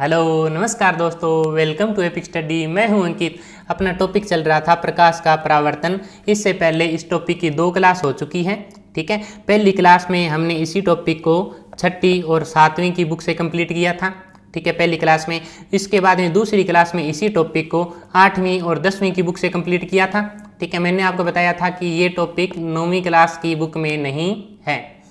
Hello नमस्कार दोस्तों, welcome to epic study. मैं हूं अंकित। अपना टॉपिक चल रहा था प्रकाश का परावर्तन। इससे पहले इस टॉपिक की 2 क्लास हो चुकी हैं। ठीक है, पहली क्लास में हमने इसी टॉपिक को 6ठी और 7वीं की बुक से कंप्लीट किया था। ठीक है, पहली क्लास में। इसके बाद में दूसरी क्लास में इसी टॉपिक को 8वीं और 10वीं की बुक से कंप्लीट किया था। ठीक है, मैंने आपको बताया था कि ये टॉपिक 9वीं क्लास की बुक में नहीं है।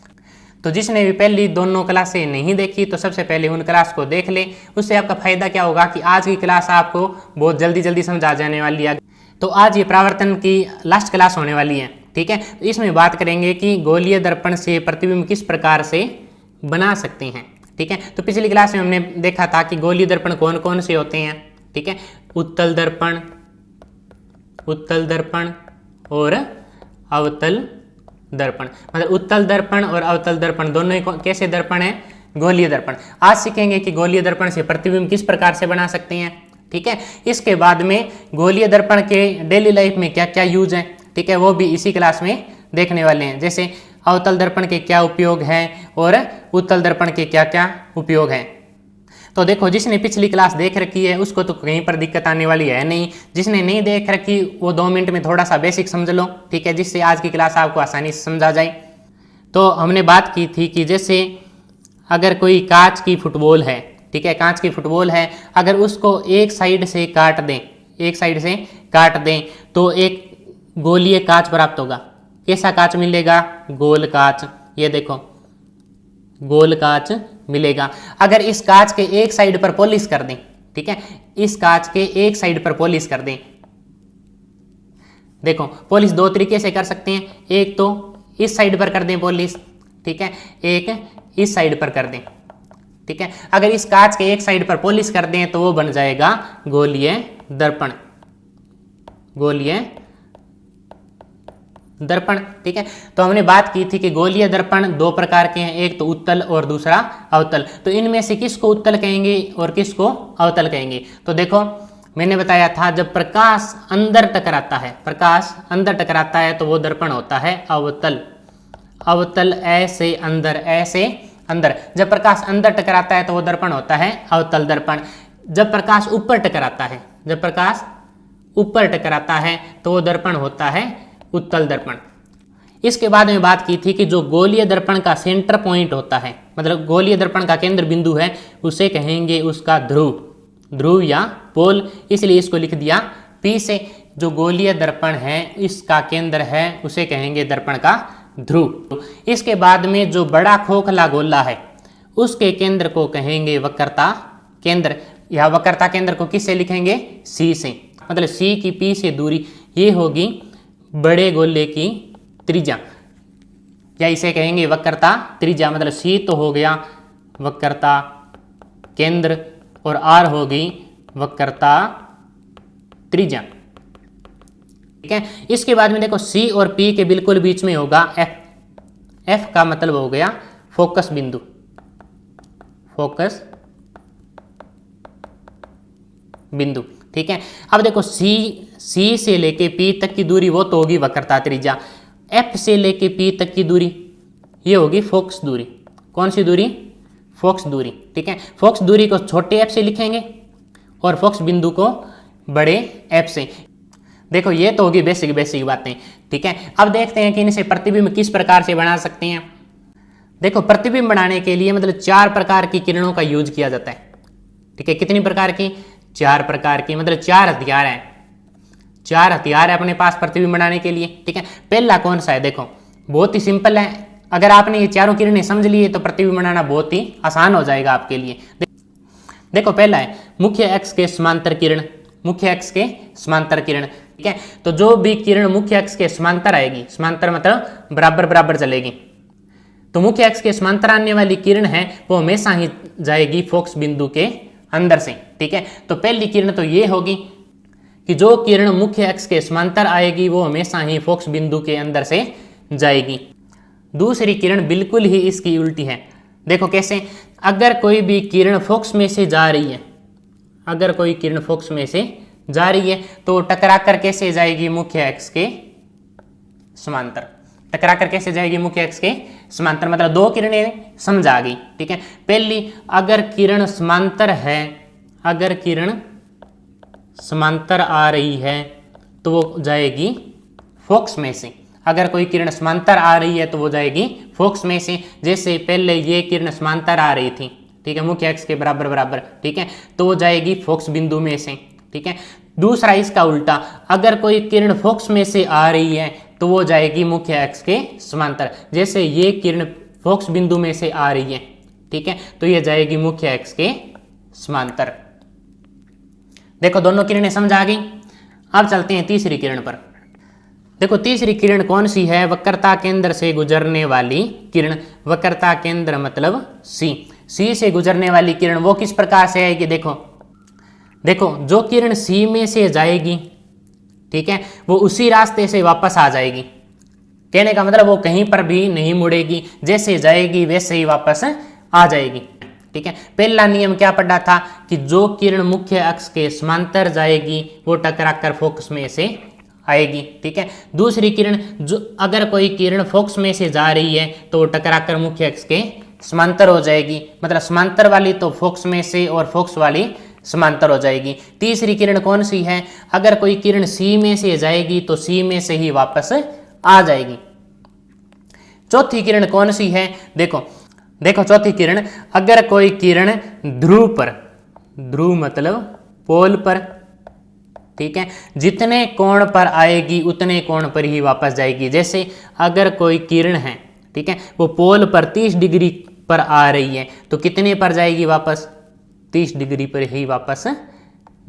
तो जिसने भी पहली दोनों क्लासें नहीं देखी तो सबसे पहले उन क्लास को देख ले। उससे आपका फायदा क्या होगा कि आज की क्लास आपको बहुत जल्दी समझ आ जाने वाली है। तो आज ये परावर्तन की लास्ट क्लास होने वाली है। ठीक है, तो इसमें बात करेंगे कि गोलीय दर्पण से प्रतिबिंब किस प्रकार से बना सकते हैं। ठीक है, तो पिछली क्लास में हमने देखा था कि गोलीय दर्पण कौन कौन से होते हैं। ठीक है, उत्तल दर्पण और अवतल दर्पण। मतलब उत्तल दर्पण और अवतल दर्पण दोनों ही कैसे दर्पण है? गोलीय दर्पण। आज सीखेंगे कि गोलीय दर्पण से प्रतिबिंब किस प्रकार से बना सकते हैं। ठीक है, इसके बाद में गोलीय दर्पण के डेली लाइफ में क्या क्या यूज है, ठीक है, वो भी इसी क्लास में देखने वाले हैं। जैसे अवतल दर्पण के क्या उपयोग हैं और उत्तल दर्पण के क्या क्या उपयोग हैं। तो देखो, जिसने पिछली क्लास देख रखी है उसको तो कहीं पर दिक्कत आने वाली है नहीं। जिसने नहीं देख रखी वो 2 मिनट में थोड़ा सा बेसिक समझ लो। ठीक है, जिससे आज की क्लास आपको आसानी से समझ आ जाए। तो हमने बात की थी कि जैसे अगर कोई कांच की फुटबॉल है, ठीक है, कांच की फुटबॉल है, अगर उसको एक साइड से काट दें तो एक गोलीय कांच प्राप्त होगा। कैसा कांच मिलेगा? गोल कांच। ये देखो, गोल कांच मिलेगा। अगर इस कांच के एक साइड पर पॉलिश कर दें, ठीक है, इस कांच के एक साइड पर पॉलिश कर दें। देखो, पॉलिश 2 तरीके से कर सकते हैं। एक तो इस साइड पर कर दें पॉलिश, ठीक है, एक इस साइड पर कर दें। ठीक है, अगर इस कांच के एक साइड पर पॉलिश कर दें तो वो बन जाएगा गोलीय दर्पण। ठीक है, तो हमने बात की थी कि गोलीय दर्पण 2 प्रकार के हैं, एक तो उत्तल और दूसरा अवतल। तो इनमें से किसको उत्तल कहेंगे और किसको अवतल कहेंगे? तो देखो, मैंने बताया था जब प्रकाश अंदर टकराता है तो वो दर्पण होता है अवतल। ऐसे अंदर जब प्रकाश अंदर टकराता है तो वो दर्पण होता है अवतल दर्पण। जब प्रकाश ऊपर टकराता है तो वो दर्पण होता है उत्तल दर्पण। इसके बाद में बात की थी कि जो गोलीय दर्पण का सेंटर पॉइंट होता है, मतलब गोलीय दर्पण का केंद्र बिंदु है, उसे कहेंगे उसका ध्रुव या पोल। इसलिए इसको लिख दिया P से। जो गोलीय दर्पण है इसका केंद्र है उसे कहेंगे दर्पण का ध्रुव। इसके बाद में जो बड़ा खोखला गोला है उसके केंद्र को कहेंगे वक्रता केंद्र, या वक्रता केंद्र को किससे लिखेंगे? C से। मतलब C की P से दूरी ये होगी बड़े गोले की त्रिज्या, या इसे कहेंगे वक्रता त्रिज्या। मतलब C तो हो गया वक्रता केंद्र और R होगी वक्रता त्रिज्या। ठीक है, इसके बाद में देखो C और P के बिल्कुल बीच में होगा F का मतलब हो गया फोकस बिंदु। ठीक है, अब देखो C से लेके P तक की दूरी वो तो होगी वक्रता त्रिज्या। F से लेके P तक की दूरी ये होगी फोकस दूरी। कौन सी दूरी? फोकस दूरी। ठीक है, फोकस दूरी को छोटे f से लिखेंगे और फोकस बिंदु को बड़े F से। देखो, ये तो होगी बेसिक बातें। ठीक है, अब देखते हैं कि इनसे प्रतिबिंब किस प्रकार से बना सकते हैं। देखो, प्रतिबिंब बनाने के लिए मतलब 4 प्रकार की किरणों का यूज किया जाता है। ठीक है, कितनी प्रकार की? 4 प्रकार की। मतलब 4 हथियार है अपने पास प्रतिबिंब बनाने के लिए। ठीक है, पहला कौन सा है? देखो, बहुत ही सिंपल है। अगर आपने ये चारों किरणें समझ लिए तो प्रतिबिंब बनाना बहुत ही आसान हो जाएगा आपके लिए। देखो, पहला है मुख्य अक्ष के समांतर किरण। ठीक है, तो जो भी किरण मुख्य अक्ष के समांतर आएगी, समांतर मतलब बराबर चलेगी, तो मुख्य अक्ष के समांतर आने वाली किरण है वो हमेशा ही जाएगी फोकस बिंदु के अंदर से। ठीक है, तो पहली किरण तो ये होगी कि जो किरण मुख्य अक्ष के समांतर आएगी वो हमेशा ही फोकस बिंदु के अंदर से जाएगी। दूसरी किरण बिल्कुल ही इसकी उल्टी है। देखो कैसे? अगर कोई भी किरण फोकस में से जा रही है तो टकरा कर कैसे जाएगी? मुख्य अक्ष के समांतर। टकराकर कैसे जाएगी, मुख्य अक्ष के समांतर। मतलब दो किरणें समझ आ गई, ठीक है। पहली, अगर किरण समांतर है, अगर किरण समांतर आ रही है तो वो जाएगी फोकस में से। अगर कोई किरण समांतर आ रही है तो वो जाएगी फोकस में से। जैसे पहले ये किरण समांतर आ रही थी, ठीक है, मुख्य अक्ष के बराबर बराबर, ठीक है, तो वो जाएगी फोकस बिंदु में से, ठीक है। दूसरा इसका उल्टा, अगर कोई किरण फोकस में से आ रही है तो वो जाएगी मुख्य अक्ष के समांतर। जैसे ये किरण फोकस बिंदु में से आ रही है, ठीक है, तो ये जाएगी मुख्य अक्ष के समांतर। देखो दोनों किरणें समझ आ गई। अब चलते हैं तीसरी किरण पर। देखो तीसरी किरण कौन सी है, वक्रता केंद्र से गुजरने वाली किरण। वक्रता केंद्र मतलब सी से गुजरने वाली किरण वो किस प्रकार से आएगी, देखो जो किरण सी में से जाएगी, ठीक है, वो उसी रास्ते से वापस आ जाएगी। कहने का मतलब वो कहीं पर भी नहीं मुड़ेगी, जैसे जाएगी वैसे ही वापस आ जाएगी, ठीक है। पहला नियम क्या पढ़ा था कि जो किरण मुख्य अक्ष के समांतर जाएगी वो टकराकर फोकस में से आएगी, ठीक है। दूसरी किरण, जो अगर कोई किरण फोकस में से जा रही है तो वो टकराकर मुख्य अक्ष के समांतर हो जाएगी। मतलब समांतर वाली तो फोकस में से और फोकस वाली समांतर हो जाएगी। तीसरी किरण कौन सी है, अगर कोई किरण सी में से जाएगी तो सी में से ही वापस आ जाएगी। चौथी किरण कौन सी है, देखो चौथी किरण, अगर कोई किरण ध्रुव पर, ध्रुव मतलब पोल पर, ठीक है, जितने कोण पर आएगी उतने कोण पर ही वापस जाएगी। जैसे अगर कोई किरण है, ठीक है, वो पोल पर 30 डिग्री पर आ रही है तो कितने पर जाएगी वापस, 30 डिग्री पर ही वापस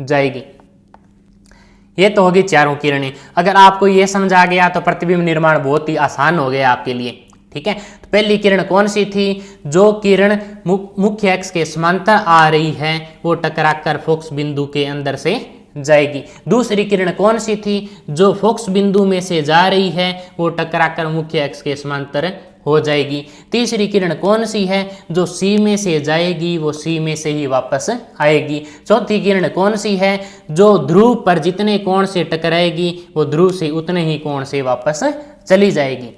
जाएगी। ये तो होगी चारों किरणें। अगर आपको ये समझ आ गया तो प्रतिबिंब निर्माण बहुत ही आसान हो गया आपके लिए, ठीक है। तो पहली किरण कौन सी थी, जो किरण मुख्य अक्ष के समांतर आ रही है वो टकराकर फोकस बिंदु के अंदर से जाएगी। दूसरी किरण कौन सी थी, जो फोकस बिंदु में से जा रही है वो टकराकर मुख्य अक्ष के समांतर हो जाएगी। तीसरी किरण कौन सी है, जो सी में से जाएगी वो सी में से ही वापस आएगी। चौथी किरण कौन सी है, जो ध्रुव पर जितने कोण से टकराएगी वो ध्रुव से उतने ही कोण से वापस चली जाएगी।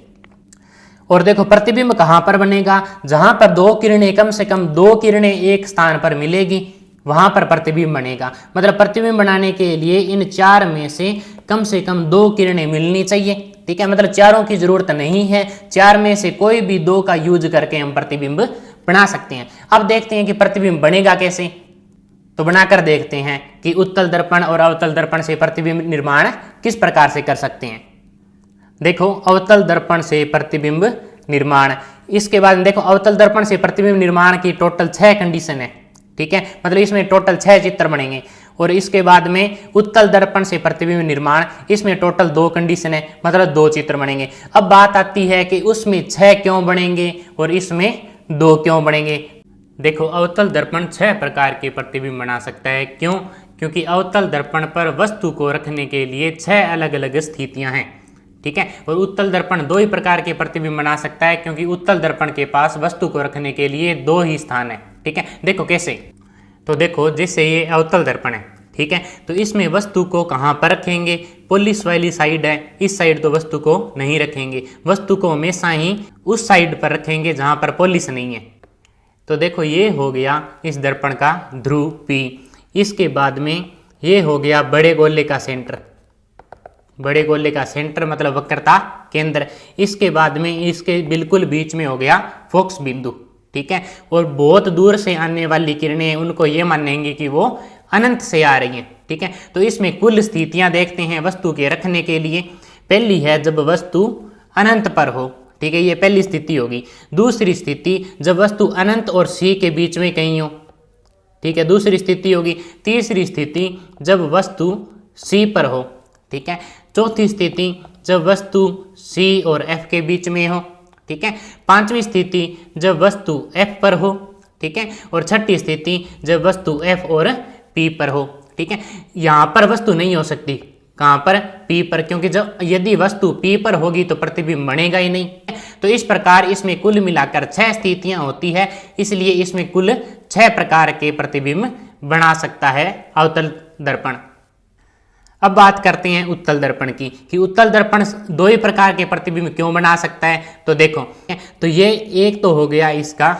और देखो प्रतिबिंब कहाँ पर बनेगा, जहां पर दो किरणें, कम से कम दो किरणें एक स्थान पर मिलेगी वहां पर प्रतिबिंब बनेगा। मतलब प्रतिबिंब बनाने के लिए इन चार में से कम दो किरणें मिलनी चाहिए, ठीक है। मतलब चारों की जरूरत नहीं है, चार में से कोई भी दो का यूज करके हम प्रतिबिंब बना सकते हैं। अब देखते हैं कि प्रतिबिंब बनेगा कैसे। तो बनाकर देखते हैं कि उत्तल दर्पण और अवतल दर्पण से प्रतिबिंब निर्माण किस प्रकार से कर सकते हैं। देखो अवतल दर्पण से प्रतिबिंब निर्माण, इसके बाद देखो अवतल दर्पण से प्रतिबिंब निर्माण की टोटल 6 कंडीशन है, ठीक है। मतलब इसमें टोटल 6 चित्र बनेंगे। और इसके बाद में उत्तल दर्पण से प्रतिबिंब निर्माण, इसमें टोटल 2 कंडीशन है, मतलब 2 चित्र बनेंगे। अब बात आती है कि उसमें 6 क्यों बनेंगे और इसमें 2 क्यों बनेंगे। देखो अवतल दर्पण 6 प्रकार के प्रतिबिंब बना सकता है। क्यों? क्योंकि अवतल दर्पण पर वस्तु को रखने के लिए 6 अलग अलग स्थितियां हैं, ठीक है। और उत्तल दर्पण 2 ही प्रकार के प्रतिबिंब बना सकता है, क्योंकि उत्तल दर्पण के पास वस्तु को रखने के लिए 2 ही स्थान है, ठीक है। देखो कैसे, तो देखो जैसे ये अवतल दर्पण है, ठीक है, तो इसमें वस्तु को कहाँ पर रखेंगे, पॉलिश वाली साइड है, इस साइड तो वस्तु को नहीं रखेंगे, वस्तु को हमेशा ही उस साइड पर रखेंगे जहाँ पर पॉलिश नहीं है। तो देखो ये हो गया इस दर्पण का ध्रुव P। इसके बाद में ये हो गया बड़े गोले का सेंटर, बड़े गोले का सेंटर मतलब वक्रता केंद्र। इसके बाद में इसके बिल्कुल बीच में हो गया फोकस बिंदु, ठीक है। और बहुत दूर से आने वाली किरणें उनको ये मानेंगे कि वो अनंत से आ रही हैं, ठीक है। तो इसमें कुल स्थितियां देखते हैं वस्तु के रखने के लिए। पहली है जब वस्तु अनंत पर हो, ठीक है, ये पहली स्थिति होगी। दूसरी स्थिति जब वस्तु अनंत और C के बीच में कहीं हो, ठीक है, दूसरी स्थिति होगी। तीसरी स्थिति जब वस्तु C पर हो, ठीक है। चौथी स्थिति जब वस्तु C और F के बीच में हो, ठीक है। पांचवी स्थिति जब वस्तु F पर हो, ठीक है। और छठी स्थिति जब वस्तु F और P पर हो, ठीक है। यहाँ पर वस्तु नहीं हो सकती, कहाँ पर, P पर, क्योंकि जब यदि वस्तु P पर होगी तो प्रतिबिंब बनेगा ही नहीं। तो इस प्रकार इसमें कुल मिलाकर 6 स्थितियां होती है, इसलिए इसमें कुल 6 प्रकार के प्रतिबिंब बना सकता है अवतल दर्पण। अब बात करते हैं उत्तल दर्पण की कि उत्तल दर्पण दो ही प्रकार के प्रतिबिंब क्यों बना सकता है। तो देखो, तो ये एक तो हो गया इसका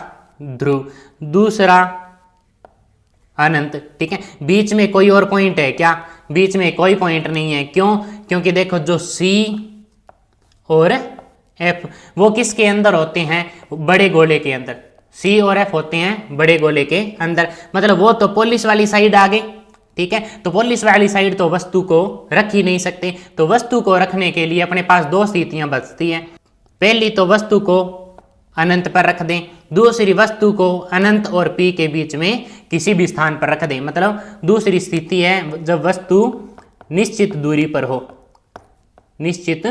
ध्रुव, दूसरा अनंत, ठीक है। बीच में कोई और पॉइंट है क्या? बीच में कोई पॉइंट नहीं है। क्यों? क्योंकि देखो जो सी और एफ वो किसके अंदर होते हैं? बड़े गोले के अंदर। सी और एफ होते हैं बड़े गोले के अंदर, मतलब वो तो पोलिस वाली साइड आ गई, ठीक है। तो पोलिस वाली साइड तो वस्तु को रख ही नहीं सकते, तो वस्तु को रखने के लिए अपने पास दो स्थितियां बचती हैं। पहली तो वस्तु को अनंत पर रख दें, दूसरी वस्तु को अनंत और पी के बीच में किसी भी स्थान पर रख दें। मतलब दूसरी स्थिति है जब वस्तु निश्चित दूरी पर हो, निश्चित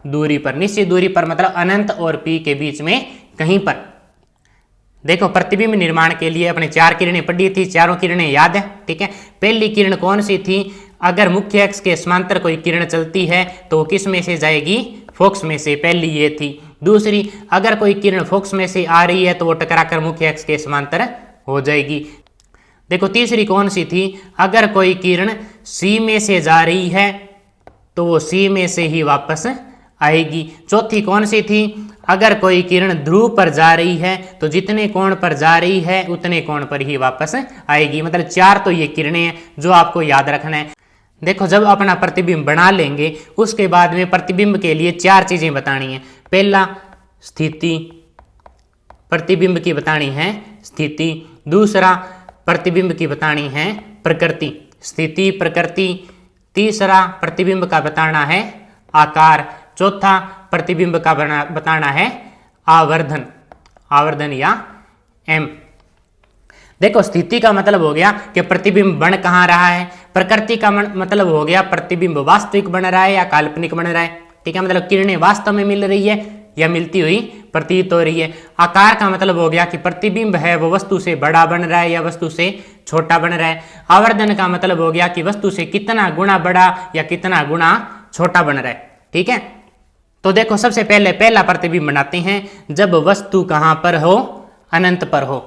दूरी पर, निश्चित दूरी पर मतलब अनंत और पी के बीच में कहीं पर। देखो प्रतिबिंब निर्माण के लिए अपने चार किरणें पढ़ी थी, चारों किरणें याद है, ठीक है। पहली किरण कौन सी थी? अगर मुख्य अक्ष के समांतर कोई किरण चलती है तो वो किस में से जाएगी? फोकस में से, पहली ये थी। दूसरी, अगर कोई किरण फोकस में से आ रही है तो वो टकराकर मुख्य अक्ष के समांतर हो जाएगी। देखो तीसरी कौन सी थी? अगर कोई किरण सी में से जा रही है तो वो सी में से ही वापस आएगी। चौथी कौन सी थी? अगर कोई किरण ध्रुव पर जा रही है तो जितने कोण पर जा रही है उतने कोण पर ही वापस आएगी। मतलब चार तो ये किरणें हैं जो आपको याद रखना है। देखो जब अपना प्रतिबिंब बना लेंगे उसके बाद में प्रतिबिंब के लिए चार चीजें बतानी है। पहला स्थिति, प्रतिबिंब की बतानी है स्थिति। दूसरा प्रतिबिंब की बतानी है प्रकृति, स्थिति प्रकृति। तीसरा प्रतिबिंब का बताना है आकार। चौथा प्रतिबिंब का बताना है आवर्धन, आवर्धन या एम। देखो स्थिति का मतलब हो गया कि प्रतिबिंब बन कहाँ रहा है। प्रकृति का मतलब हो गया प्रतिबिंब वास्तविक बन रहा है या काल्पनिक बन रहा है, ठीक है। मतलब किरणें वास्तव में मिल रही है या मिलती हुई प्रतीत हो रही है। आकार का मतलब हो गया कि प्रतिबिंब है वो वस्तु से बड़ा बन रहा है या वस्तु से छोटा बन रहा है। आवर्धन का मतलब हो गया कि वस्तु से कितना गुना बड़ा या कितना गुना छोटा बन रहा है, ठीक है। तो देखो सबसे पहले पहला प्रतिबिंब बनाते हैं जब वस्तु कहां पर हो? अनंत पर हो।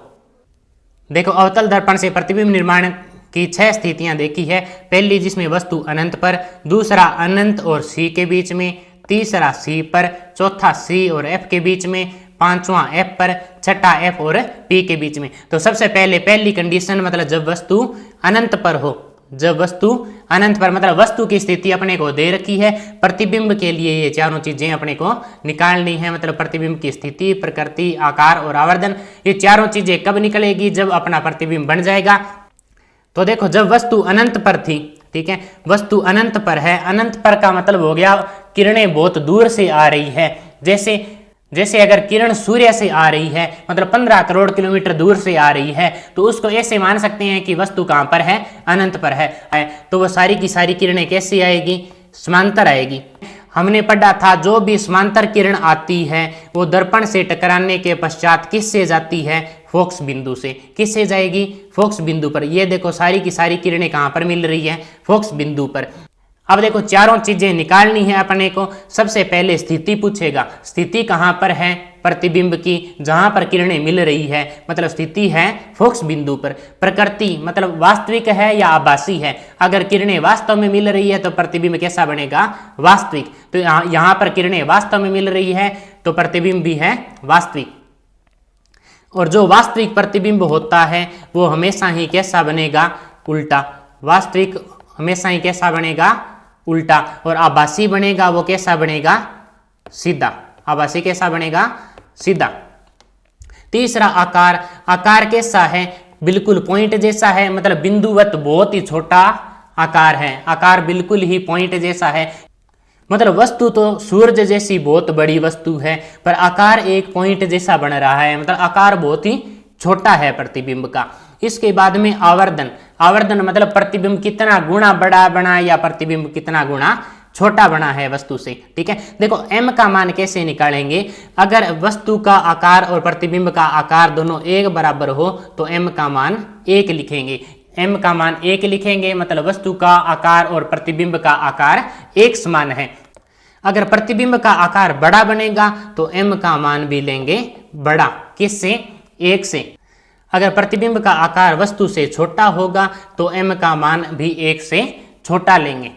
देखो अवतल दर्पण से प्रतिबिंब निर्माण की 6 स्थितियां देखी है। पहली जिसमें वस्तु अनंत पर, दूसरा अनंत और सी के बीच में, तीसरा सी पर, चौथा सी और एफ के बीच में, पांचवा एफ पर, छठा एफ और पी के बीच में। तो सबसे पहले पहली कंडीशन मतलब जब वस्तु अनंत पर हो, जब वस्तु अनंत पर मतलब वस्तु की स्थिति अपने को दे रखी है। प्रतिबिंब के लिए ये चारों चीजें अपने को निकालनी है, मतलब प्रतिबिंब की स्थिति, प्रकृति, आकार और आवर्धन। ये चारों चीजें कब निकलेगी? जब अपना प्रतिबिंब बन जाएगा। तो देखो जब वस्तु अनंत पर थी, ठीक है, वस्तु अनंत पर है। अनंत पर का मतलब हो गया किरणें बहुत दूर से आ रही है। जैसे अगर किरण सूर्य से आ रही है मतलब 15 करोड़ किलोमीटर दूर से आ रही है तो उसको ऐसे मान सकते हैं कि वस्तु कहां पर है? अनंत पर है। तो वो सारी की सारी किरणें कैसी आएगी? समांतर आएगी। हमने पढ़ा था जो भी समांतर किरण आती है वो दर्पण से टकराने के पश्चात किससे जाती है? फोकस बिंदु से। किससे जाएगी? फोकस बिंदु पर। ये देखो सारी की सारी किरणें कहां पर मिल रही है? फोकस बिंदु पर। अब देखो चारों चीजें निकालनी है अपने को। सबसे पहले स्थिति पूछेगा, स्थिति कहां पर है? प्रतिबिंब की, जहां पर किरणें मिल रही है, मतलब स्थिति है फोकस बिंदु पर। प्रकृति मतलब वास्तविक है या आभासी है। अगर किरणें वास्तव में मिल रही है तो प्रतिबिंब कैसा बनेगा? वास्तविक। तो यहां पर किरणें वास्तव में मिल रही है तो प्रतिबिंब भी है वास्तविक। और जो वास्तविक प्रतिबिंब होता है वो हमेशा ही कैसा बनेगा? उल्टा। वास्तविक हमेशा ही कैसा बनेगा? उल्टा। और आभासी बनेगा वो कैसा बनेगा? सीधा। आभासी कैसा बनेगा? सीधा। तीसरा आकार। आकार कैसा है? बिल्कुल पॉइंट जैसा है, मतलब बिंदुवत बहुत ही छोटा आकार है। आकार बिल्कुल ही पॉइंट जैसा है। मतलब वस्तु तो सूरज जैसी बहुत बड़ी वस्तु है पर आकार एक पॉइंट जैसा बन रहा है, मतलब आकार बहुत ही छोटा है प्रतिबिंब का। इसके बाद में आवर्धन। आवर्धन मतलब प्रतिबिंब कितना गुना बड़ा बना या प्रतिबिंब कितना गुना छोटा बना है वस्तु से, ठीक है। देखो m का मान कैसे निकालेंगे? अगर वस्तु का आकार और प्रतिबिंब का आकार दोनों एक बराबर हो तो m का मान 1 लिखेंगे। m का मान 1 लिखेंगे मतलब वस्तु का आकार और प्रतिबिंब का आकार एक समान है। अगर प्रतिबिंब का आकार बड़ा बनेगा तो m का मान भी लेंगे बड़ा। किससे? 1 से। अगर प्रतिबिंब का आकार वस्तु से छोटा होगा तो m का मान भी 1 से छोटा लेंगे,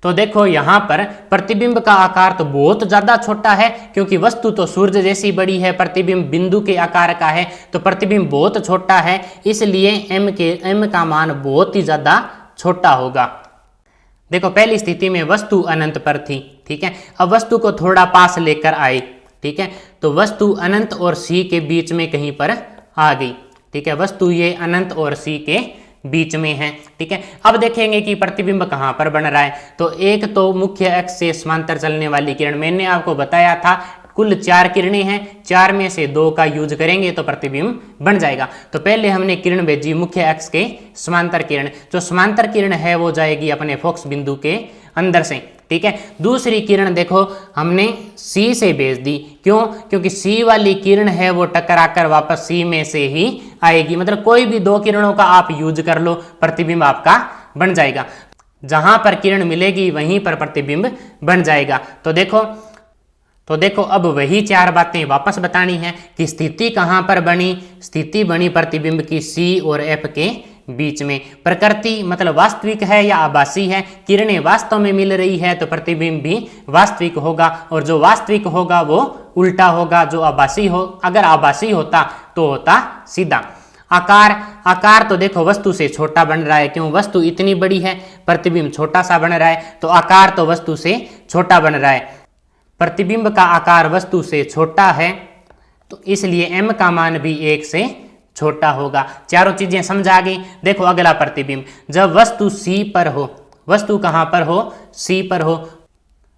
तो देखो यहाँ पर प्रतिबिंब का आकार तो बहुत ज्यादा छोटा है, क्योंकि वस्तु तो सूर्य जैसी बड़ी है, प्रतिबिंब बिंदु के आकार का है, तो प्रतिबिंब बहुत छोटा है, इसलिए m का मान बहुत ही ज्यादा छोटा होगा। देखो पहली स्थिति में वस्तु अनंत पर थी, ठीक है। अब वस्तु को थोड़ा पास लेकर आए, ठीक है, तो वस्तु अनंत और C के बीच में कहीं पर आ गई, ठीक है। वस्तु ये अनंत और C के बीच में है, ठीक है। अब देखेंगे कि प्रतिबिंब कहाँ पर बन रहा है। तो एक तो मुख्य अक्ष से समांतर चलने वाली किरण, मैंने आपको बताया था कुल 4 किरणें हैं, 4 में से 2 का यूज करेंगे तो प्रतिबिंब बन जाएगा। तो पहले हमने किरण भेजी मुख्य अक्ष के समांतर किरण, जो समांतर किरण है वो जाएगी अपने फोकस बिंदु के अंदर से, ठीक है। दूसरी किरण देखो हमने C से भेज दी, क्यों? क्योंकि C वाली किरण है वो टकराकर वापस C में से ही आएगी, मतलब कोई भी 2 किरणों का आप यूज कर लो, प्रतिबिंब आपका बन जाएगा। जहां पर किरण मिलेगी वहीं पर प्रतिबिंब बन जाएगा। तो देखो अब वही 4 बातें वापस बतानी है कि स्थिति कहां पर बनी। स्थिति बनी प्रतिबिंब की C और F के बीच में। प्रकृति मतलब वास्तविक है या आभासी है, किरणें वास्तव में मिल रही है तो प्रतिबिंब भी वास्तविक होगा, और जो वास्तविक होगा वो उल्टा होगा जो आभासी हो। अगर आभासी होता तो होता सीधा। आकार तो देखो वस्तु से छोटा बन रहा है, क्यों? वस्तु इतनी बड़ी है, प्रतिबिंब छोटा सा बन रहा है, तो आकार तो वस्तु से छोटा बन रहा है। प्रतिबिंब का आकार वस्तु से छोटा है, तो इसलिए m का मान भी 1 से छोटा होगा। चारों चीजें समझा गई। देखो अगला प्रतिबिंब, जब वस्तु C पर हो, वस्तु कहां पर हो? C पर हो,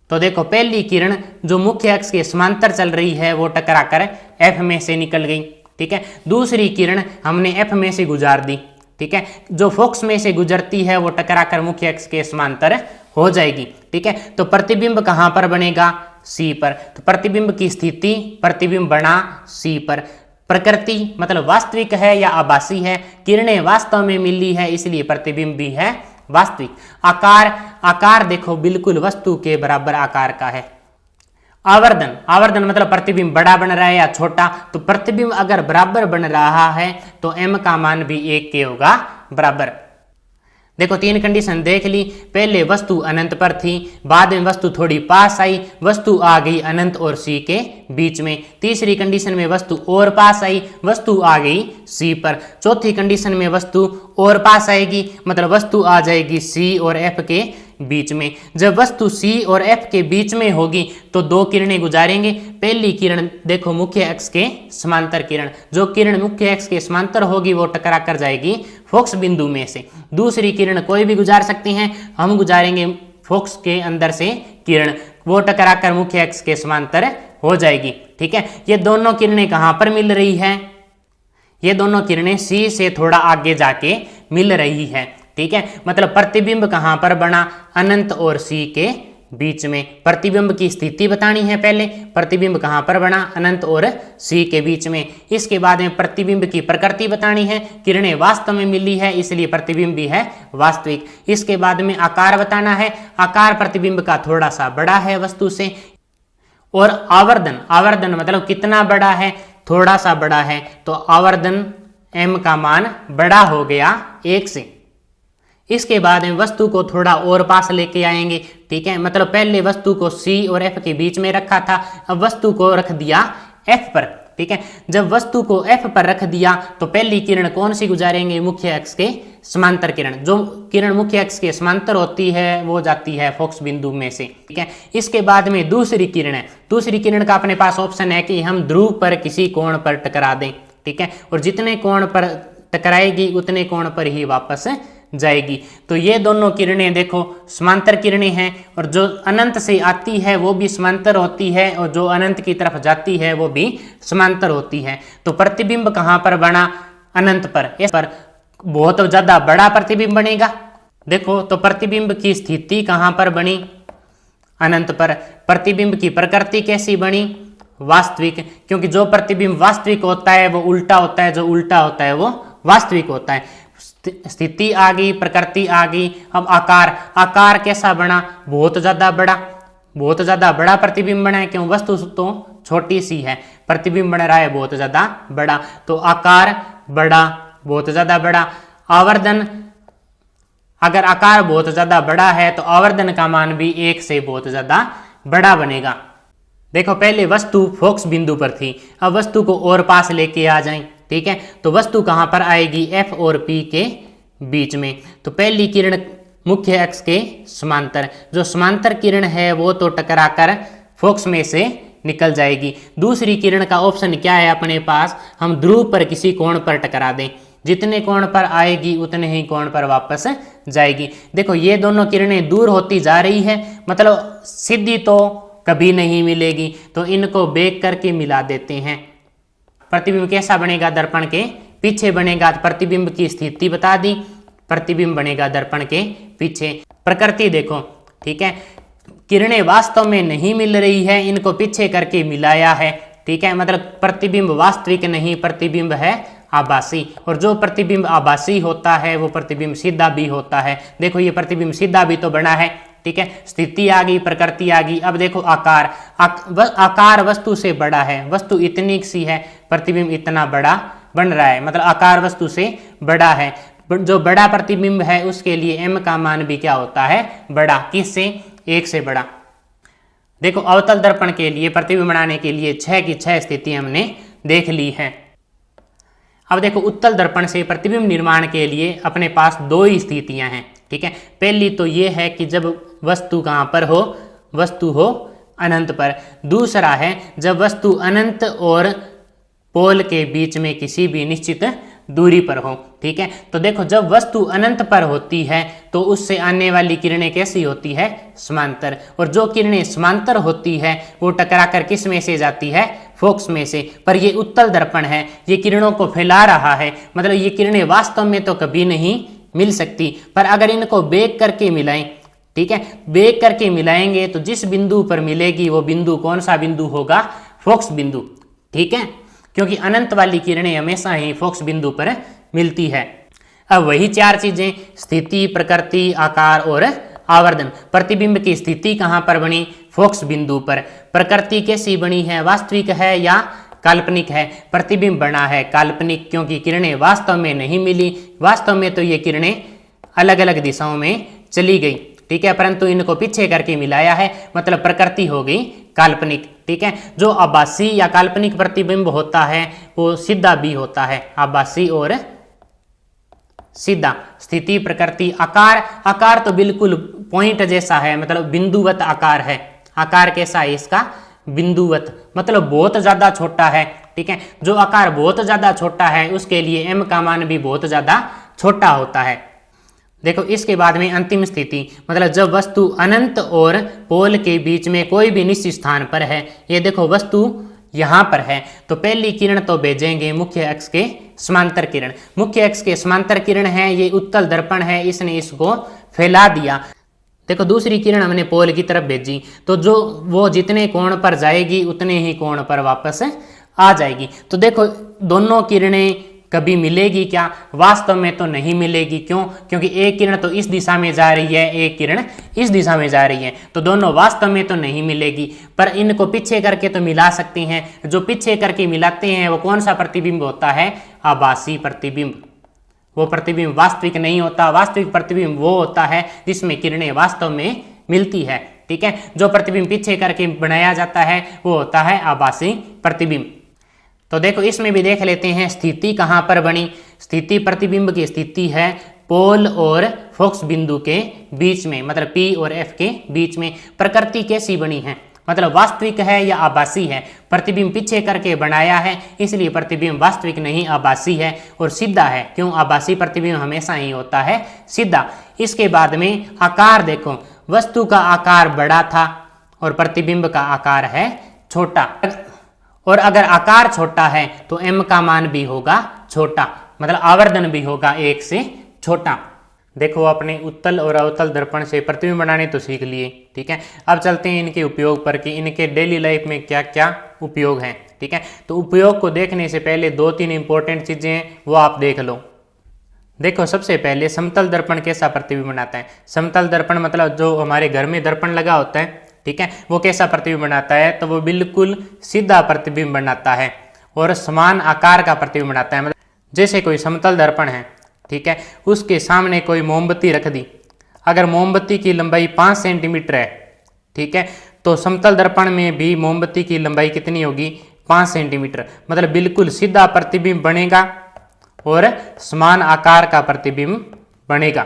तो देखो पहली किरण जो मुख्य अक्ष के समांतर चल रही है वो टकराकर F में से निकल गई, ठीक है। दूसरी किरण हमने F में से गुजार दी, ठीक है। जो फोकस में से गुजरती है वो टकराकर मुख्य अक्ष के समांतर हो जाएगी, ठीक है। तो प्रतिबिंब कहां पर बनेगा? C पर। तो प्रतिबिंब की स्थिति, प्रतिबिंब बना C पर। प्रकृति मतलब वास्तविक है या आभासी है, किरणें वास्तव में मिली है इसलिए प्रतिबिंब भी है वास्तविक। आकार देखो बिल्कुल वस्तु के बराबर आकार का है। आवर्धन मतलब प्रतिबिंब बड़ा बन रहा है या छोटा, तो प्रतिबिंब अगर बराबर बन रहा है तो m का मान भी 1 के होगा बराबर। देखो 3 कंडीशन देख ली। पहले वस्तु अनंत पर थी, बाद में वस्तु थोड़ी पास आई, वस्तु आ गई अनंत और C के बीच में। तीसरी कंडीशन में वस्तु और पास आई, वस्तु आ गई C पर। चौथी कंडीशन में वस्तु और पास आएगी, मतलब वस्तु आ जाएगी C और F के बीच में। जब वस्तु C और F के बीच में होगी तो 2 किरणें गुजारेंगे। पहली किरण देखो मुख्य अक्ष के समांतर किरण, जो किरण मुख्य अक्ष के समांतर होगी वो टकरा कर जाएगी फोकस बिंदु में से। दूसरी किरण कोई भी गुजार सकती हैं, हम गुजारेंगे फोकस के अंदर से किरण, वो टकरा कर मुख्य अक्ष के समांतर हो जाएगी, ठीक है। ये दोनों किरणें कहां पर मिल रही है? ये दोनों किरणें C से थोड़ा आगे जाके मिल रही है, ठीक है। मतलब प्रतिबिंब कहां पर बना? अनंत और C के बीच में। प्रतिबिंब की स्थिति बतानी है पहले, प्रतिबिंब कहां पर बना? अनंत और C के बीच में। इसके बाद में प्रतिबिंब की प्रकृति बतानी है, किरणें वास्तव में मिली है इसलिए प्रतिबिंब भी है वास्तविक। इसके बाद में आकार बताना है, आकार प्रतिबिंब का थोड़ा सा बड़ा है वस्तु से। और आवर्धन मतलब कितना बड़ा है? थोड़ा सा बड़ा है, तो आवर्धन m का मान बड़ा हो गया 1 से। इसके बाद में वस्तु को थोड़ा और पास लेके आएंगे, ठीक है। मतलब पहले वस्तु को C और F के बीच में रखा था, अब वस्तु को रख दिया F पर, ठीक है। जब वस्तु को F पर रख दिया तो पहली किरण कौन सी गुजारेंगे? मुख्य अक्ष के समांतर किरण। जो किरण मुख्य अक्ष के समांतर होती है वो जाती है फोकस बिंदु में से, ठीक है। इसके बाद में दूसरी किरण है। दूसरी किरण का अपने पास ऑप्शन है कि हम ध्रुव पर किसी कोण पर टकरा दें, ठीक है, और जितने कोण पर टकराएगी उतने कोण पर ही वापस जाएगी। तो ये दोनों किरणें देखो समांतर किरणें हैं, और जो अनंत से आती है वो भी समांतर होती है, और जो अनंत की तरफ जाती है वो भी समांतर होती है। तो प्रतिबिंब कहां पर बना? अनंत पर। इस पर बहुत ज्यादा बड़ा प्रतिबिंब बनेगा। देखो तो प्रतिबिंब की स्थिति कहां पर बनी? अनंत पर। प्रतिबिंब की प्रकृति कैसी बनी? वास्तविक, क्योंकि जो प्रतिबिंब वास्तविक होता है वो उल्टा होता है, जो उल्टा होता है वो वास्तविक होता है। स्थिति आ गई, प्रकृति आ गई। अब आकार कैसा बना? बहुत ज्यादा बड़ा प्रतिबिंब बना है, क्यों? वस्तु तो छोटी सी है, प्रतिबिंब बन रहा है बहुत ज्यादा बड़ा, तो आकार बड़ा, बहुत ज्यादा बड़ा। अगर आकार बहुत ज्यादा बड़ा है तो आवर्धन का मान भी 1 से बहुत ज्यादा बड़ा बनेगा। देखो पहले वस्तु फोकस बिंदु पर थी, अब वस्तु को और पास लेके आ जाएं, ठीक है। तो वस्तु कहां पर आएगी, F और P के बीच में। तो पहली किरण मुख्य अक्ष के समांतर, जो समांतर किरण है वो तो टकराकर फोकस में से निकल जाएगी। दूसरी किरण का ऑप्शन क्या है अपने पास, हम ध्रुव पर किसी कोण पर टकरा दें, जितने कोण पर आएगी उतने ही कोण पर वापस जाएगी। देखो ये दोनों किरणें दूर होती जा रही है, मतलब सीधी तो कभी नहीं मिलेगी, तो इनको बेक करके मिला देते हैं। प्रतिबिंब कैसा बनेगा, दर्पण के पीछे बनेगा। प्रतिबिंब की स्थिति बता दी, प्रतिबिंब बनेगा दर्पण के पीछे। प्रकृति देखो, ठीक है, किरणें वास्तव में नहीं मिल रही है, इनको पीछे करके मिलाया है, ठीक है। मतलब प्रतिबिंब वास्तविक नहीं, प्रतिबिंब है आभासी, और जो प्रतिबिंब आभासी होता है वो प्रतिबिंब सीधा भी होता है। देखो ये प्रतिबिंब सीधा भी तो बना है, ठीक है। स्थिति आ गई, प्रकृति आ गई। अब देखो आकार, आकार वस्तु से बड़ा है, वस्तु इतनी सी है, प्रतिबिंब इतना बड़ा बन रहा है, मतलब आकार वस्तु से बड़ा है। जो बड़ा प्रतिबिंब है उसके लिए m का मान भी क्या होता है, बड़ा, किससे, 1 से बड़ा। देखो अवतल दर्पण के लिए प्रतिबिंब बनाने के लिए 6 की 6 स्थिति हमने देख ली है। अब देखो उत्तल दर्पण से प्रतिबिंब निर्माण के लिए अपने पास 2 ही स्थितियां हैं, ठीक है। पहली तो ये है कि जब वस्तु कहां पर हो, वस्तु हो अनंत पर। दूसरा है जब वस्तु अनंत और पोल के बीच में किसी भी निश्चित दूरी पर हो, ठीक है। तो देखो जब वस्तु अनंत पर होती है तो उससे आने वाली किरणें कैसी होती है, समांतर, और जो किरणें समांतर होती है वो टकराकर किस में से जाती है, फोकस में से। पर ये उत्तल दर्पण है, ये किरणों को फैला रहा है, मतलब ये किरणें वास्तव में तो कभी नहीं मिल सकती, पर अगर इनको बेक करके मिलाएं, ठीक है, बेक करके मिलाएंगे तो जिस बिंदु पर मिलेगी वो बिंदु कौन सा बिंदु होगा, फोकस बिंदु, ठीक है, क्योंकि अनंत वाली किरणें हमेशा ही फोकस बिंदु पर मिलती है। अब वही 4 चीजें, स्थिति, प्रकृति, आकार और आवर्धन। प्रतिबिंब की स्थिति कहां पर बनी, फोकस बिंदु पर। प्रकृति कैसी बनी है, वास्तविक है या काल्पनिक है। प्रतिबिंब बना है काल्पनिक, क्योंकि किरणें वास्तव में नहीं मिली, वास्तव में तो ये किरणें अलग अलग दिशाओं में चली गई, ठीक है, परंतु इनको पीछे करके मिलाया है, मतलब प्रकृति हो गई काल्पनिक, ठीक है। जो आभासी या काल्पनिक प्रतिबिंब होता है वो सीधा भी होता है, आभासी और सीधा। स्थिति, प्रकृति, आकार, आकार तो बिल्कुल पॉइंट जैसा है, मतलब बिंदुवत आकार है। आकार कैसा है इसका, बिंदुवत, मतलब बहुत ज्यादा छोटा है, ठीक है। जो आकार बहुत ज्यादा छोटा है उसके लिए m का मान भी बहुत ज्यादा छोटा होता है। देखो इसके बाद में अंतिम स्थिति, मतलब जब वस्तु अनंत और पोल के बीच में कोई भी निश्चित स्थान पर है। ये देखो वस्तु यहाँ पर है, तो पहली किरण तो भेजेंगे मुख्य अक्ष के समांतर किरण। मुख्य अक्ष के समांतर किरण है, ये उत्तल दर्पण है, इसने इसको फैला दिया। देखो दूसरी किरण हमने पोल की तरफ भेजी, तो जो वो जितने कोण पर जाएगी उतने ही कोण पर वापस आ जाएगी। तो देखो दोनों किरणें कभी मिलेगी क्या, वास्तव में तो नहीं मिलेगी। क्यों, क्योंकि एक किरण तो इस दिशा में जा रही है, एक किरण इस दिशा में जा रही है, तो दोनों वास्तव में तो नहीं मिलेगी, पर इनको पीछे करके तो मिला सकते हैं। जो पीछे करके मिलाते हैं वो कौन सा प्रतिबिंब होता है, आभासी प्रतिबिंब। वो प्रतिबिंब वास्तविक नहीं होता। वास्तविक प्रतिबिंब वो होता है जिसमें किरणें वास्तव में मिलती है, ठीक है। जो प्रतिबिंब पीछे करके बनाया जाता है वो होता है आभासी प्रतिबिंब। तो देखो इसमें भी देख लेते हैं स्थिति कहां पर बनी। स्थिति प्रतिबिंब की स्थिति है पोल और फोकस बिंदु के बीच में, मतलब P और F के बीच में। प्रकृति कैसी बनी है, मतलब वास्तविक है या आभासी है। प्रतिबिंब पीछे करके बनाया है, इसलिए प्रतिबिंब वास्तविक नहीं आभासी है और सीधा है। क्यों, आभासी प्रतिबिंब हमेशा ही होता है सीधा। इसके बाद में आकार देखो, वस्तु का आकार बड़ा था और प्रतिबिंब का आकार है छोटा, और अगर आकार छोटा है तो m का मान भी होगा छोटा, मतलब आवर्धन भी होगा 1 से छोटा। देखो अपने उत्तल और अवतल दर्पण से प्रतिबिंब बनाने तो सीख लिए, ठीक है। अब चलते हैं इनके उपयोग पर कि इनके डेली लाइफ में क्या क्या उपयोग हैं, ठीक है। तो उपयोग को देखने से पहले 2-3 इंपॉर्टेंट चीजें हैं वो आप देख लो। देखो सबसे पहले समतल दर्पण कैसा प्रतिबिंब बनाता है। समतल दर्पण मतलब जो हमारे घर में दर्पण लगा होता है, ठीक है, वो कैसा प्रतिबिंब बनाता है, तो वो बिल्कुल सीधा प्रतिबिंब बनाता है और समान आकार का प्रतिबिंब बनाता है। मतलब जैसे कोई समतल दर्पण है, ठीक है, उसके सामने कोई मोमबत्ती रख दी। अगर मोमबत्ती की लंबाई 5 सेंटीमीटर है, ठीक है, तो समतल दर्पण में भी मोमबत्ती की लंबाई कितनी होगी? 5 सेंटीमीटर। मतलब बिल्कुल सीधा प्रतिबिंब बनेगा और समान आकार का प्रतिबिंब बनेगा।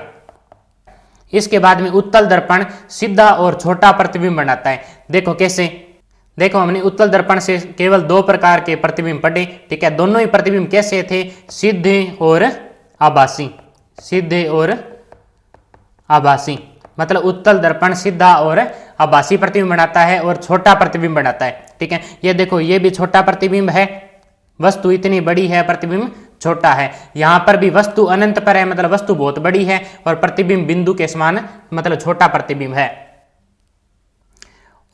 इसके बाद में उत्तल दर्पण सीधा और छोटा प्रतिबिंब बनाता है। देखो कैसे, देखो हमने उत्तल दर्पण से केवल 2 प्रकार के प्रतिबिंब पढ़े, ठीक है। दोनों ही प्रतिबिंब कैसे थे? सीधे और आभासी। सीधे और आभासी, मतलब उत्तल दर्पण सीधा और आभासी प्रतिबिंब बनाता है और छोटा प्रतिबिंब बनाता है, ठीक है। ये देखो, ये भी छोटा प्रतिबिंब है, वस्तु इतनी बड़ी है, प्रतिबिंब छोटा है। यहां पर भी वस्तु अनंत पर है, मतलब वस्तु बहुत बड़ी है, और प्रतिबिंब बिंदु के समान, मतलब छोटा प्रतिबिंब है।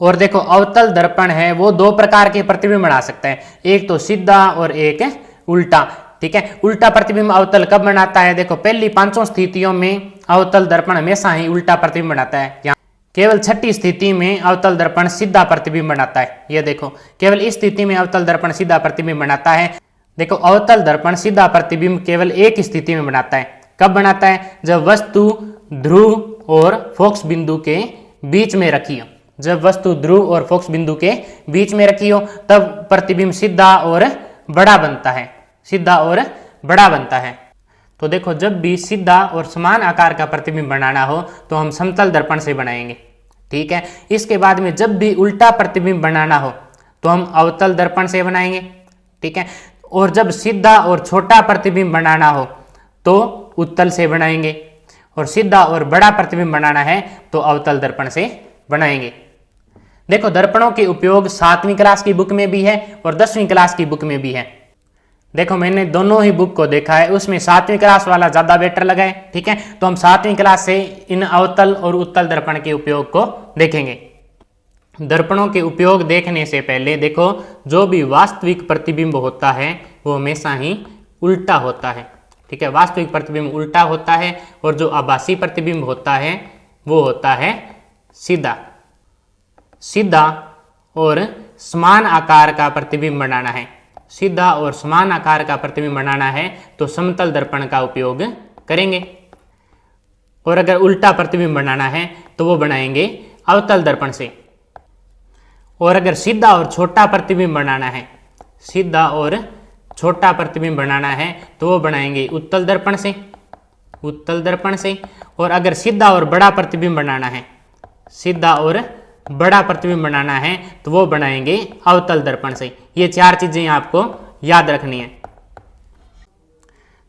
और देखो अवतल दर्पण है वो 2 प्रकार के प्रतिबिंब बना सकता है, एक तो सीधा और एक उल्टा, ठीक है। उल्टा प्रतिबिंब अवतल कब बनाता है? देखो पहली 5 स्थितियों में अवतल दर्पण हमेशा ही उल्टा प्रतिबिंब बनाता है। यहाँ केवल 6ठी स्थिति में अवतल दर्पण सीधा प्रतिबिंब बनाता है। ये देखो, केवल इस स्थिति में अवतल दर्पण सीधा प्रतिबिंब बनाता है। देखो अवतल दर्पण सीधा प्रतिबिंब केवल एक स्थिति में बनाता है। कब बनाता है? जब वस्तु ध्रुव और फोकस बिंदु के बीच में रखी हो। जब वस्तु ध्रुव और फोकस बिंदु के बीच में रखी हो तब प्रतिबिंब सीधा और बड़ा बनता है। सीधा और बड़ा बनता है। तो देखो जब भी सीधा और समान आकार का प्रतिबिंब बनाना हो तो हम समतल दर्पण से बनाएंगे, ठीक है। इसके बाद में जब भी उल्टा प्रतिबिंब बनाना हो तो हम अवतल दर्पण से बनाएंगे, ठीक है। और जब सीधा और छोटा प्रतिबिंब बनाना हो तो उत्तल से बनाएंगे, और सीधा और बड़ा प्रतिबिंब बनाना है तो अवतल दर्पण से बनाएंगे। देखो दर्पणों के उपयोग 7वीं क्लास की बुक में भी है और 10वीं क्लास की बुक में भी है। देखो मैंने दोनों ही बुक को देखा है, उसमें 7वीं क्लास वाला ज्यादा बेटर लगा है, ठीक है। तो हम 7वीं क्लास से इन अवतल और उत्तल दर्पण के उपयोग को देखेंगे। दर्पणों के उपयोग देखने से पहले देखो, जो भी वास्तविक प्रतिबिंब होता है वो हमेशा ही उल्टा होता है, ठीक है। वास्तविक प्रतिबिंब उल्टा होता है और जो आभासी प्रतिबिंब होता है वो होता है सीधा। सीधा और समान आकार का प्रतिबिंब बनाना है, सीधा और समान आकार का प्रतिबिंब बनाना है तो समतल दर्पण का उपयोग करेंगे। और अगर उल्टा प्रतिबिंब बनाना है तो वो बनाएंगे अवतल दर्पण से। और अगर सीधा और छोटा प्रतिबिंब बनाना है, सीधा और छोटा प्रतिबिंब बनाना है तो वो बनाएंगे उत्तल दर्पण से। उत्तल दर्पण से। और अगर सीधा और बड़ा प्रतिबिंब बनाना है, सीधा और बड़ा प्रतिबिंब बनाना है तो वो बनाएंगे अवतल दर्पण से। ये 4 चीजें आपको याद रखनी है।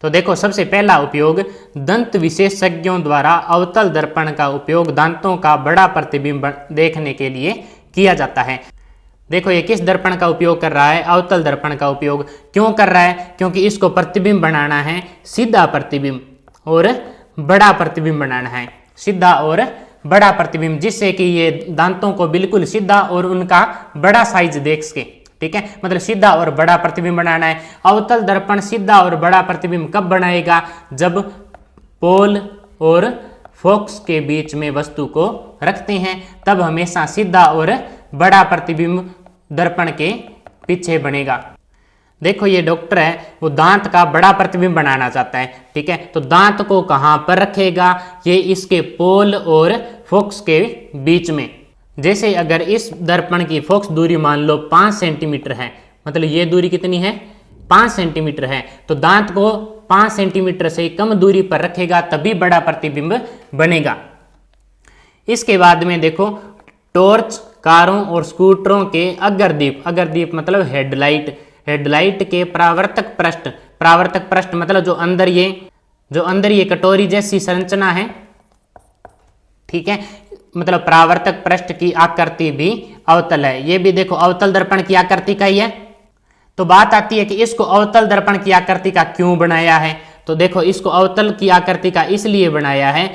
तो देखो सबसे पहला उपयोग, दंत विशेषज्ञों द्वारा अवतल दर्पण का उपयोग दांतों का बड़ा प्रतिबिंब देखने के लिए किया जाता है। देखो ये किस दर्पण का उपयोग कर रहा है? अवतल दर्पण का उपयोग क्यों कर रहा है? क्योंकि इसको प्रतिबिंब बनाना है सीधा प्रतिबिंब और बड़ा प्रतिबिंब बनाना है, सीधा और बड़ा प्रतिबिंब, जिससे कि ये दांतों को बिल्कुल सीधा और उनका बड़ा साइज देख सके, ठीक है। मतलब सीधा और बड़ा प्रतिबिंब बनाना है। अवतल दर्पण सीधा और बड़ा प्रतिबिंब कब बनाएगा? जब पोल और फोकस के बीच में वस्तु को रखते हैं तब हमेशा सीधा और बड़ा प्रतिबिंब दर्पण के पीछे बनेगा। देखो ये डॉक्टर है, वो दांत का बड़ा प्रतिबिंब बनाना चाहता है, ठीक है। तो दांत को कहाँ पर रखेगा? ये इसके पोल और फोकस के बीच में। जैसे अगर इस दर्पण की फोकस दूरी मान लो 5 सेंटीमीटर है, मतलब ये दूरी कितनी है? 5 सेंटीमीटर है, तो दांत को 5 सेंटीमीटर से कम दूरी पर रखेगा तभी बड़ा प्रतिबिंब बनेगा। इसके बाद में देखो टॉर्च, कारों और स्कूटरों के अग्रदीप, अग्रदीप मतलब हेडलाइट, हेडलाइट के परावर्तक पृष्ठ, परावर्तक पृष्ठ मतलब जो अंदर ये कटोरी जैसी संरचना है, ठीक है, मतलब परावर्तक पृष्ठ की आकृति भी अवतल है। ये भी देखो अवतल दर्पण की आकृति का ही है। तो बात आती है कि इसको अवतल दर्पण की आकृति का क्यों बनाया है? तो देखो इसको अवतल की आकृति का इसलिए बनाया है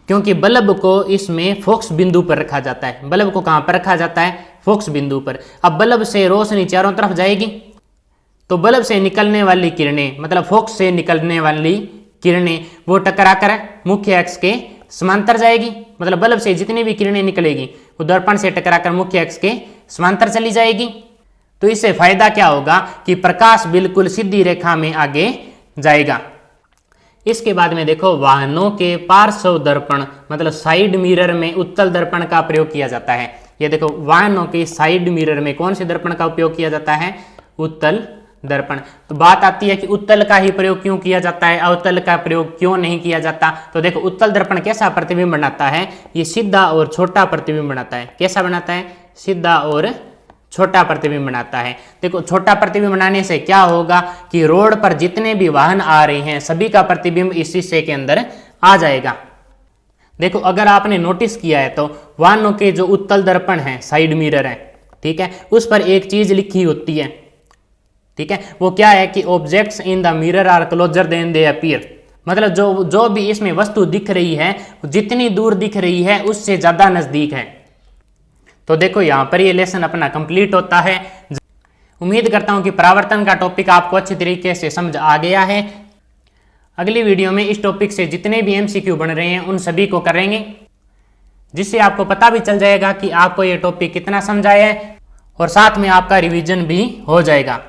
क्योंकि बल्ब को इसमें फोकस बिंदु पर रखा जाता है। बल्ब को कहां पर रखा जाता है? फोकस बिंदु पर। अब बल्ब से रोशनी चारों तरफ जाएगी तो बल्ब से निकलने वाली किरणें, मतलब फोकस से निकलने वाली किरणें वो टकराकर मुख्य अक्ष के समांतर जाएगी। मतलब बल्ब से जितनी भी किरणें निकलेगी वो दर्पण से टकराकर मुख्य अक्ष के समांतर चली जाएगी। तो इससे फायदा क्या होगा कि प्रकाश बिल्कुल सीधी रेखा में आगे जाएगा। इसके बाद में देखो वाहनों के पार्श्व दर्पण मतलब साइड मिरर में उत्तल दर्पण का प्रयोग किया जाता है। ये देखो वाहनों के साइड मिरर में कौन से दर्पण का उपयोग किया जाता है? उत्तल दर्पण। तो बात आती है कि उत्तल का ही प्रयोग क्यों किया जाता है, अवतल का प्रयोग क्यों नहीं किया जाता? तो देखो उत्तल दर्पण कैसा प्रतिबिंब बनाता है? ये सीधा और छोटा प्रतिबिंब बनाता है। कैसा बनाता है? सीधा और छोटा प्रतिबिंब बनाता है। देखो छोटा प्रतिबिंब बनाने से क्या होगा कि रोड पर जितने भी वाहन आ रहे हैं सभी का प्रतिबिंब इस शीशे के अंदर आ जाएगा। देखो अगर आपने नोटिस किया है तो वाहनों के जो उत्तल दर्पण है, साइड मिरर है, ठीक है, उस पर एक चीज लिखी होती है, ठीक है, वो क्या है कि objects in the mirror are closer than they appear. मतलब जो भी इसमें वस्तु दिख रही है जितनी दूर दिख रही है उससे ज्यादा नजदीक है। तो देखो यहां पर ये लेसन अपना कंप्लीट होता है। उम्मीद करता हूं कि परावर्तन का टॉपिक आपको अच्छी तरीके से समझ आ गया है। अगली वीडियो में इस टॉपिक से जितने भी एमसीक्यू बन रहे हैं उन सभी को करेंगे, जिससे आपको पता भी चल जाएगा कि आपको ये टॉपिक कितना समझ आया है और साथ में आपका रिवीजन भी हो जाएगा।